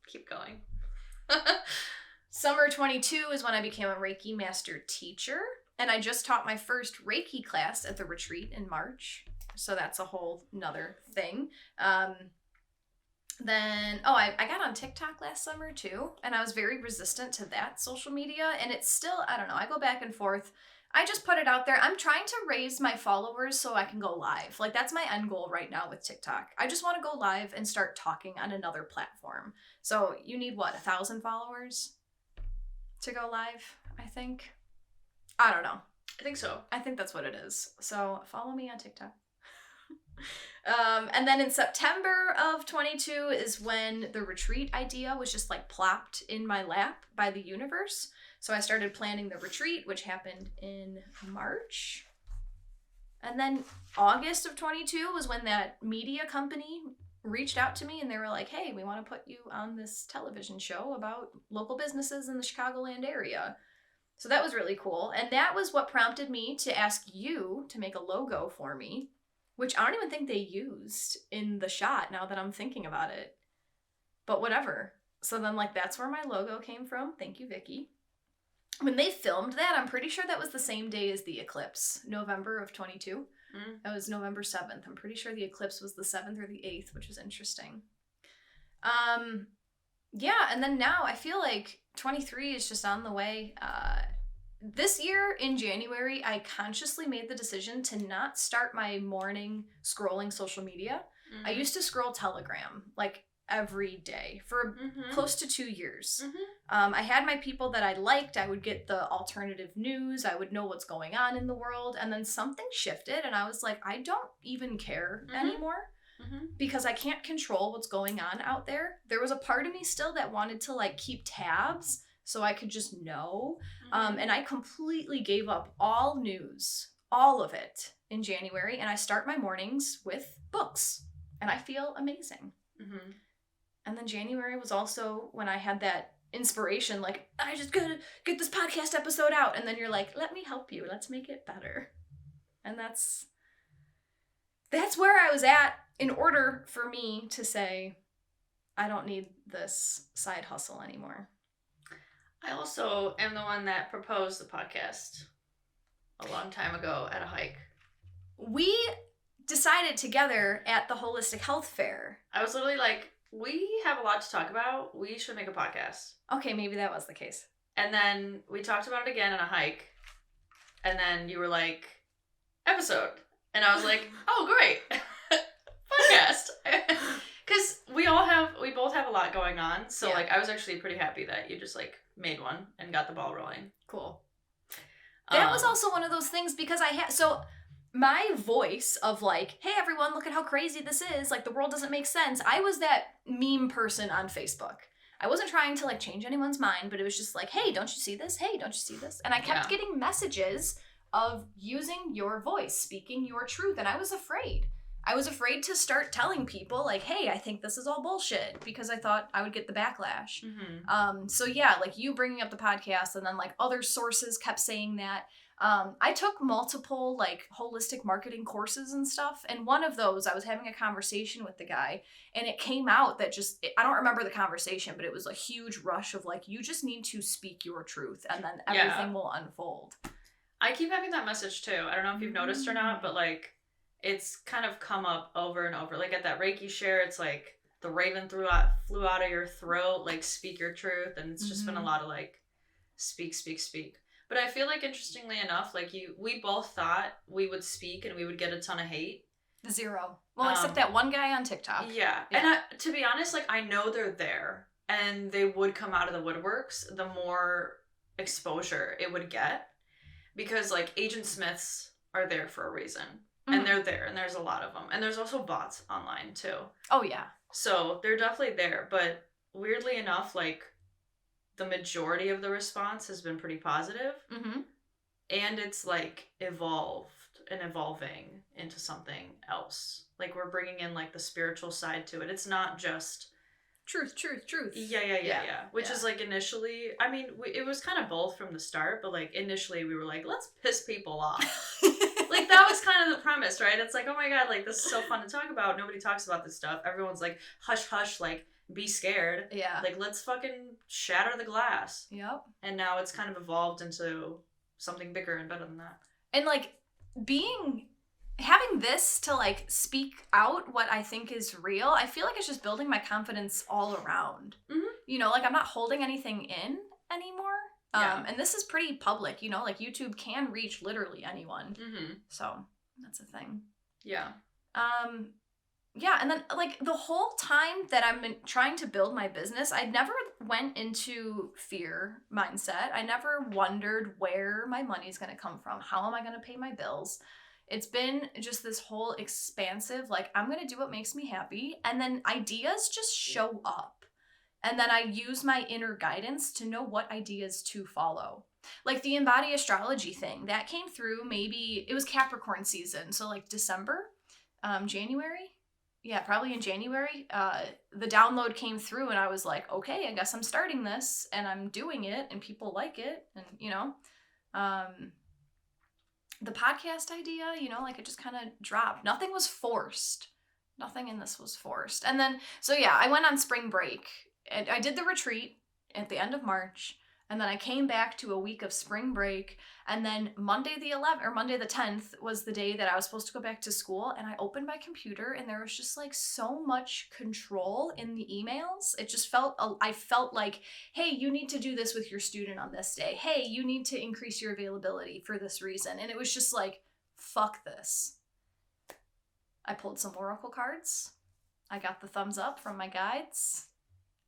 S2: Keep going.
S1: Summer 22 is when I became a Reiki master teacher. And I just taught my first Reiki class at the retreat in March. So that's a whole nother thing. Then, I got on TikTok last summer too. And I was very resistant to that social media. And it's still, I don't know, I go back and forth. I just put it out there. I'm trying to raise my followers so I can go live. Like that's my end goal right now with TikTok. I just want to go live and start talking on another platform. So you need what, 1,000 followers to go live, I think? I don't know.
S2: I think so.
S1: I think that's what it is. So follow me on TikTok. And then in September of 22 is when the retreat idea was just like plopped in my lap by the universe. So I started planning the retreat, which happened in March. And then August of 22 was when that media company reached out to me and they were like, hey, we want to put you on this television show about local businesses in the Chicagoland area. So that was really cool. And that was what prompted me to ask you to make a logo for me, which I don't even think they used in the shot now that I'm thinking about it. But whatever. So then like that's where my logo came from. Thank you, Viky. When they filmed that, I'm pretty sure that was the same day as the eclipse, November of 22. That was November 7th. I'm pretty sure the eclipse was the 7th or the 8th, which is interesting. Yeah, and then now I feel like 23 is just on the way. This year in January, I consciously made the decision to not start my morning scrolling social media. I used to scroll Telegram like every day for close to 2 years. I had my people that I liked. I would get the alternative news. I would know what's going on in the world. And then something shifted and I was like, I don't even care anymore. Because I can't control what's going on out there. There was a part of me still that wanted to like keep tabs so I could just know. And I completely gave up all news, all of it in January. And I start my mornings with books and I feel amazing. And then January was also when I had that inspiration, like, I just gotta get this podcast episode out. And then you're like, let me help you. Let's make it better. And that's where I was at in order for me to say, I don't need this side hustle anymore.
S2: I also am the one that proposed the podcast a long time ago at a hike.
S1: We decided together at the Holistic Health Fair.
S2: I was literally like, we have a lot to talk about. We should make a podcast.
S1: Okay, maybe that was the case.
S2: And then we talked about it again on a hike. And then you were like, episode. And I was like, oh, great. Podcast. Because we both have a lot going on. So, like, I was actually pretty happy that you just, like, made one and got the ball rolling.
S1: Cool. That was also one of those things because my voice of like, hey everyone, look at how crazy this is, like the world doesn't make sense. I was that meme person on Facebook. I wasn't trying to like change anyone's mind, but it was just like, hey, don't you see this? Hey, don't you see this? And I kept getting messages of using your voice, speaking your truth, and I was afraid. I was afraid to start telling people like, hey, I think this is all bullshit, because I thought I would get the backlash. So yeah, like you bringing up the podcast, and then like other sources kept saying that. I took multiple like holistic marketing courses and stuff, and one of those I was having a conversation with the guy, and it came out that I don't remember the conversation, but it was a huge rush of like, you just need to speak your truth and then everything will unfold.
S2: I keep having that message too. I don't know if you've noticed or not, but like it's kind of come up over and over. Like at that Reiki share, it's like the raven flew out of your throat, like speak your truth, and it's just been a lot of like speak. But I feel like, interestingly enough, like we both thought we would speak and we would get a ton of hate.
S1: Zero. Well, except that one guy on TikTok.
S2: Yeah. And to be honest, like I know they're there and they would come out of the woodworks the more exposure it would get, because like Agent Smiths are there for a reason. And they're there, and there's a lot of them. And there's also bots online too.
S1: Oh yeah.
S2: So they're definitely there, but weirdly enough, like the majority of the response has been pretty positive. And it's like evolved and evolving into something else. Like we're bringing in like the spiritual side to it. It's not just
S1: truth.
S2: Yeah. Which is like initially, I mean, it was kind of both from the start, but like initially we were like, let's piss people off. Like that was kind of the premise, right? It's like, oh my God, like this is so fun to talk about. Nobody talks about this stuff. Everyone's like, hush, hush, like be scared.
S1: Yeah.
S2: Like let's fucking shatter the glass.
S1: Yep.
S2: And now it's kind of evolved into something bigger and better than that.
S1: And like having this to like speak out what I think is real, I feel like it's just building my confidence all around. You know, like I'm not holding anything in anymore. And this is pretty public, you know, like YouTube can reach literally anyone. So that's a thing.
S2: Yeah.
S1: Yeah, and then like the whole time that I'm trying to build my business, I never went into fear mindset. I never wondered where my money's going to come from. How am I going to pay my bills? It's been just this whole expansive, like I'm going to do what makes me happy. And then ideas just show up. And then I use my inner guidance to know what ideas to follow. Like the embody astrology thing, that came through maybe, it was Capricorn season. So like December, January. Yeah, probably in January. The download came through and I was like, okay, I guess I'm starting this and I'm doing it and people like it. And, you know, the podcast idea, you know, like it just kind of dropped. Nothing was forced. Nothing in this was forced. And then, so yeah, I went on spring break. And I did the retreat at the end of March, and then I came back to a week of spring break, and then Monday the 10th was the day that I was supposed to go back to school, and I opened my computer, and there was just like so much control in the emails. It just I felt like, hey, you need to do this with your student on this day. Hey, you need to increase your availability for this reason. And it was just like, fuck this. I pulled some oracle cards. I got the thumbs up from my guides.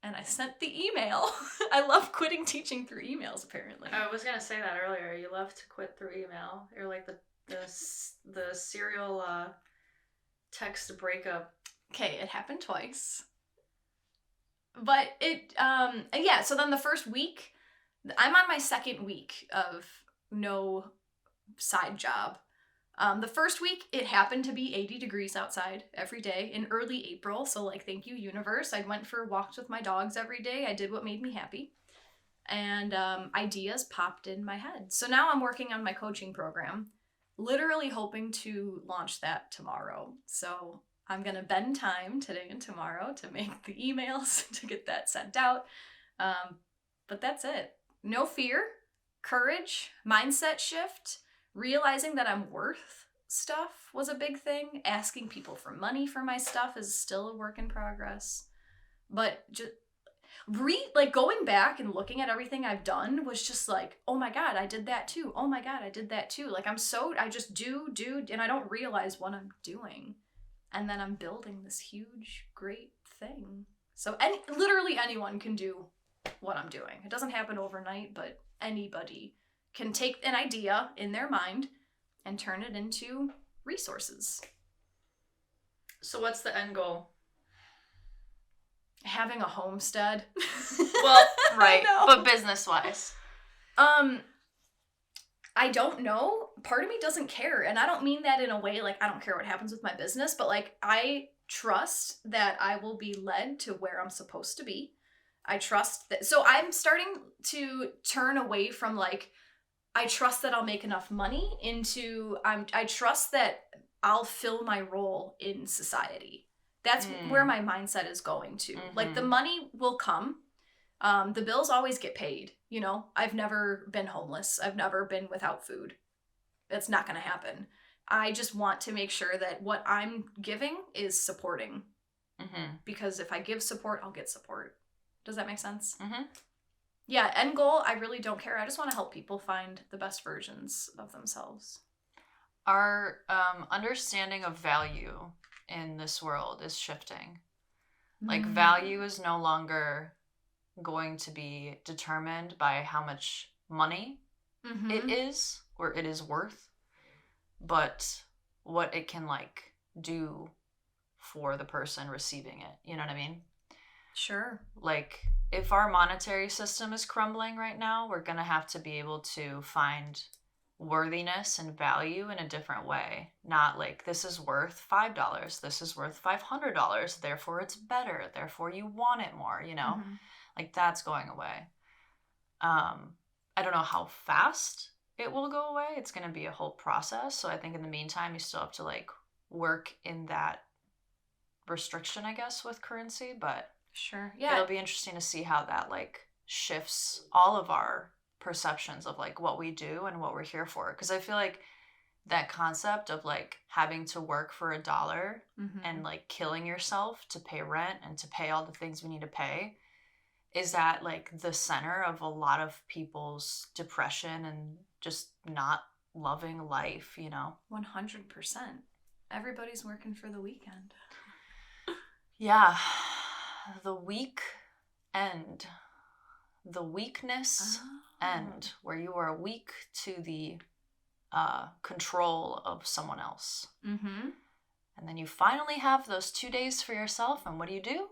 S1: And I sent the email. I love quitting teaching through emails, apparently.
S2: I was going to say that earlier. You love to quit through email. You're like the serial text breakup.
S1: Okay, it happened twice. But yeah, so then the first week, I'm on my second week of no side job. The first week, it happened to be 80 degrees outside every day in early April. So like, thank you, universe. I went for walks with my dogs every day. I did what made me happy. And ideas popped in my head. So now I'm working on my coaching program, literally hoping to launch that tomorrow. So I'm going to bend time today and tomorrow to make the emails to get that sent out. But that's it. No fear, courage, mindset shift. Realizing that I'm worth stuff was a big thing. Asking people for money for my stuff is still a work in progress. But just going back and looking at everything I've done was just like, oh my God, I did that too. Oh my God, I did that too. Like I just do, and I don't realize what I'm doing. And then I'm building this huge, great thing. So literally anyone can do what I'm doing. It doesn't happen overnight, but anybody can take an idea in their mind and turn it into resources.
S2: So what's the end goal?
S1: Having a homestead.
S2: Well, right, but business-wise.
S1: I don't know. Part of me doesn't care. And I don't mean that in a way like I don't care what happens with my business, but like I trust that I will be led to where I'm supposed to be. I trust that. So I'm starting to turn away from like, I trust that I'll make enough money into, I trust that I'll fill my role in society. That's where my mindset is going to. Like the money will come. The bills always get paid. You know, I've never been homeless. I've never been without food. That's not going to happen. I just want to make sure that what I'm giving is supporting. Because if I give support, I'll get support. Does that make sense? Yeah, end goal, I really don't care. I just want to help people find the best versions of themselves.
S2: Our understanding of value in this world is shifting. Like, value is no longer going to be determined by how much money it is or it is worth, but what it can, like, do for the person receiving it. You know what I mean?
S1: Sure.
S2: Like, if our monetary system is crumbling right now, we're going to have to be able to find worthiness and value in a different way. Not like, this is worth $5, this is worth $500, therefore it's better, therefore you want it more, you know? Like, that's going away. I don't know how fast it will go away. It's going to be a whole process. So I think in the meantime, you still have to, like, work in that restriction, I guess, with currency, but
S1: sure, yeah,
S2: it'll be interesting to see how that, like, shifts all of our perceptions of, like, what we do and what we're here for. Because I feel like that concept of, like, having to work for $1 and, like, killing yourself to pay rent and to pay all the things we need to pay is at, like, the center of a lot of people's depression and just not loving life, you know?
S1: 100%. Everybody's working for the weekend.
S2: Yeah. The weak end. The weakness end, where you are weak to the control of someone else. And then you finally have those 2 days for yourself, and what do?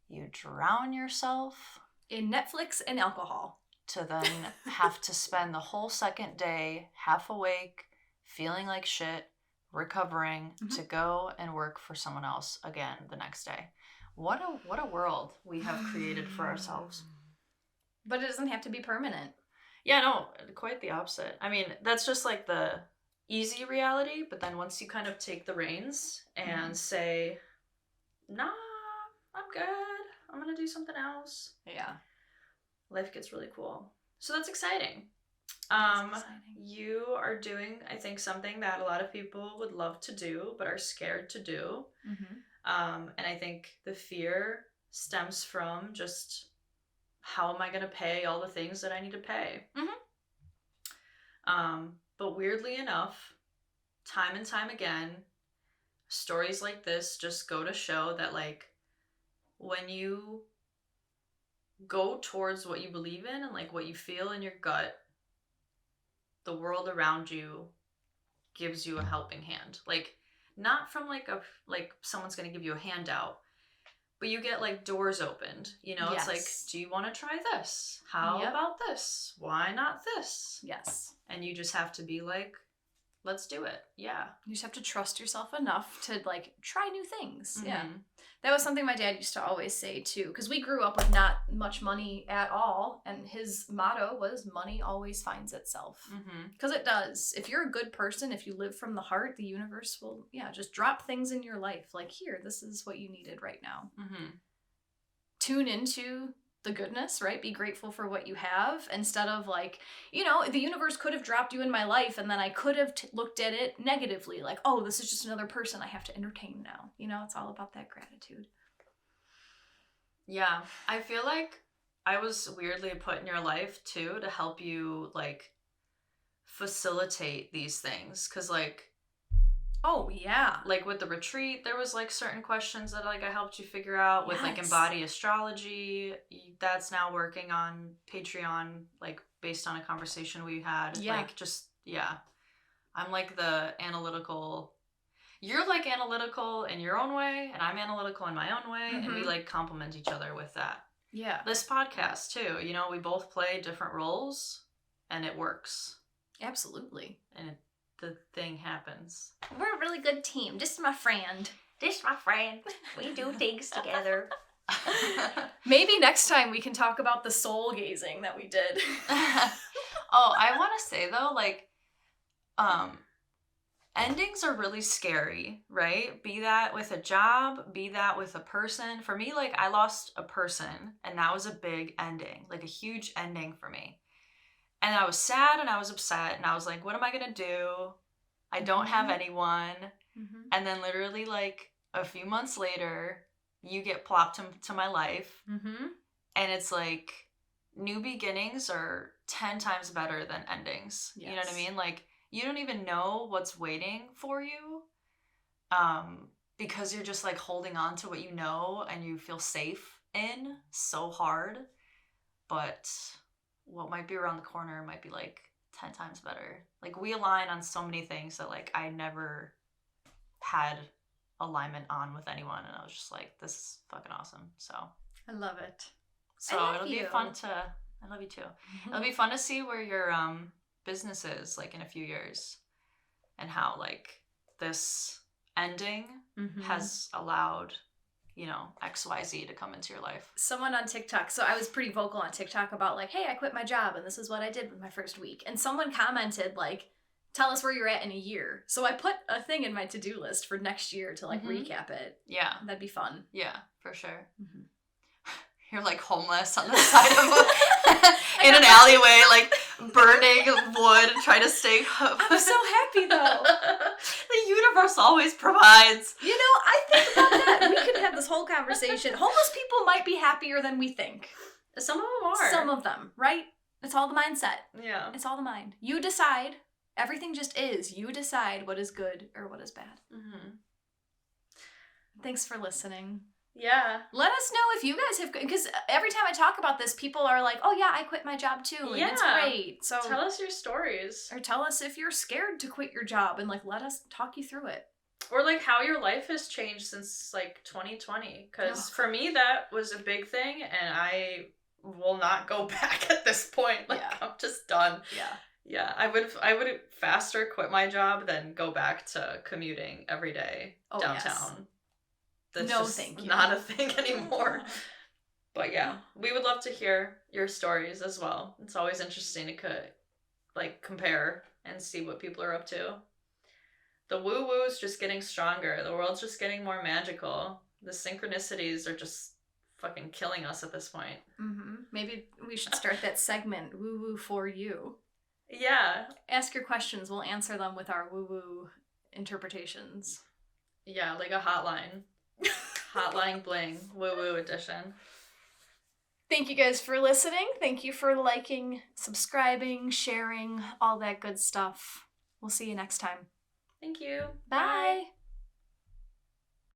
S2: You drown yourself
S1: in Netflix and alcohol.
S2: To then have to spend the whole second day half awake, feeling like shit, recovering to go and work for someone else again the next day. What a world we have created for ourselves.
S1: But it doesn't have to be permanent.
S2: Yeah, no, quite the opposite. I mean, that's just like the easy reality, but then once you kind of take the reins and say, nah, I'm good, I'm gonna do something else.
S1: Yeah.
S2: Life gets really cool. So that's exciting. You are doing, I think, something that a lot of people would love to do, but are scared to do. And I think the fear stems from just, how am I going to pay all the things that I need to pay? But weirdly enough, time and time again, stories like this just go to show that, like, when you go towards what you believe in and, like, what you feel in your gut, the world around you gives you a helping hand. Like, not from, like, someone's going to give you a handout, but you get, like, doors opened, you know?
S1: Yes.
S2: It's like, do you want to try this? How about this? Why not this?
S1: Yes.
S2: And you just have to be like, let's do it. Yeah.
S1: You just have to trust yourself enough to, like, try new things. Yeah. That was something my dad used to always say, too, because we grew up with not much money at all, and his motto was, money always finds itself. Because it does. If you're a good person, if you live from the heart, the universe will, just drop things in your life. Like, here, this is what you needed right now. Tune into the goodness, right? Be grateful for what you have, instead of, like, the universe could have dropped you in my life, and then I could have looked at it negatively, like, oh, this is just another person I have to entertain now. It's all about that gratitude.
S2: Yeah, I feel like I was weirdly put in your life too to help you, like, facilitate these things, because, like,
S1: oh yeah,
S2: like with the retreat, there was, like, certain questions that, like, I helped you figure out. With, like, embody astrology, that's now working on Patreon, like, based on a conversation we had. Like, just, I'm like the analytical you're like analytical in your own way, and I'm analytical in my own way, and we like complement each other with that.
S1: Yeah.
S2: This podcast too, you know, we both play different roles, and it works.
S1: Absolutely.
S2: And the thing happens.
S1: We're a really good team. This is my friend.
S2: This my friend. We do things together.
S1: Maybe next time we can talk about the soul gazing that we did.
S2: Oh, I want to say though, like, endings are really scary, right? Be that with a job, be that with a person. For me, like, I lost a person, and that was a big ending, like a huge ending for me. And I was sad and I was upset, and I was like, what am I gonna do? I don't have anyone. And then literally, like, a few months later, you get plopped into my life. And it's like, new beginnings are 10 times better than endings. Yes. You know what I mean? Like, you don't even know what's waiting for you, because you're just like holding on to what you know and you feel safe in so hard. But what might be around the corner might be like 10 times better. Like, we align on so many things that like I never had alignment on with anyone, and I was just like, this is fucking awesome. So
S1: I love it.
S2: So it'll be fun to, I love you too. It'll be fun to see where your business is like in a few years, and how like this ending has allowed, you know, XYZ to come into your life.
S1: Someone on TikTok, so I was pretty vocal on TikTok about like, hey, I quit my job and this is what I did with my first week. And someone commented like, tell us where you're at in a year. So I put a thing in my to-do list for next year to like recap it. Yeah. That'd be fun.
S2: Yeah, for sure. You're like homeless on the side of in an alleyway, like burning wood, trying to stay up.
S1: I'm so happy though.
S2: The universe always provides.
S1: You know, I think about that. We could have this whole conversation. Homeless people might be happier than we think.
S2: Some of them are.
S1: Some of them, right? It's all the mindset.
S2: Yeah.
S1: It's all the mind. You decide. Everything just is. You decide what is good or what is bad. Thanks for listening.
S2: Yeah.
S1: Let us know if you guys have, because every time I talk about this, people are like, oh yeah, I quit my job too, and it's great. So
S2: tell us your stories.
S1: Or tell us if you're scared to quit your job, and like, let us talk you through it.
S2: Or like how your life has changed since like 2020. Because for me, that was a big thing, and I will not go back at this point. Like, I'm just done. Yeah, I would faster quit my job than go back to commuting every day downtown. Yes. That's just thank you. Not a thing anymore. But yeah, we would love to hear your stories as well. It's always interesting to like compare and see what people are up to. The woo-woo's just getting stronger. The world's just getting more magical. The synchronicities are just fucking killing us at this point.
S1: Maybe we should start that segment, woo-woo for you.
S2: Yeah.
S1: Ask your questions. We'll answer them with our woo-woo interpretations.
S2: Yeah, like a hotline. Hotline bling, woo-woo edition.
S1: Thank you guys for listening. Thank you for liking, subscribing, sharing, all that good stuff. We'll see you next time.
S2: Thank you.
S1: Bye. Bye.